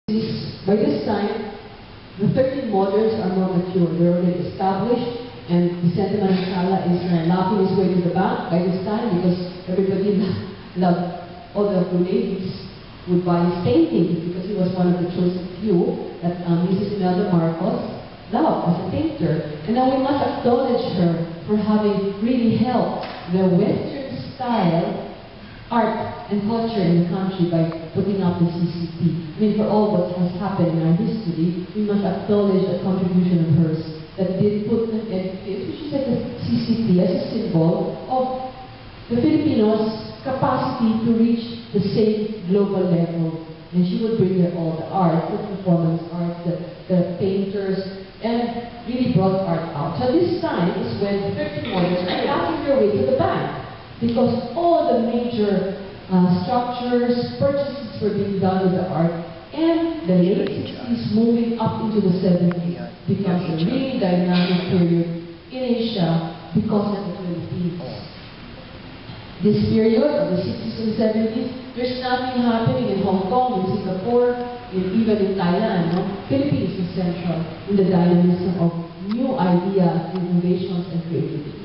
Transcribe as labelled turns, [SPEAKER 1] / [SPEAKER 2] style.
[SPEAKER 1] By this time, the 13 models are more mature. They're already established, and Vicente Manansala is laughing his way to the bank by this time because everybody loved, all the ladies would buy his paintings because he was one of the chosen few that Mrs. Imelda Marcos loved as a painter. And now we must acknowledge her for having really helped the Western style art and culture in the country by putting up the CCP. I mean, for all what has happened in our history, we must acknowledge the contribution of hers that did put an edifice, which is like the CCP, as a symbol of the Filipinos' capacity to reach the same global level. And she would bring there all the art, the performance art, the painters, and really brought art out. So this time is when the 13 models are making their way to the bank, because all the major structures, purchases were being done with the art, and the late 60s moving up into the 70s becomes a really dynamic period in Asia because of the Philippines. This period of the 60s and 70s, there's nothing happening in Hong Kong, in Singapore, even in Thailand. No? Philippines is central in the dynamism of new ideas, innovations, and creativity.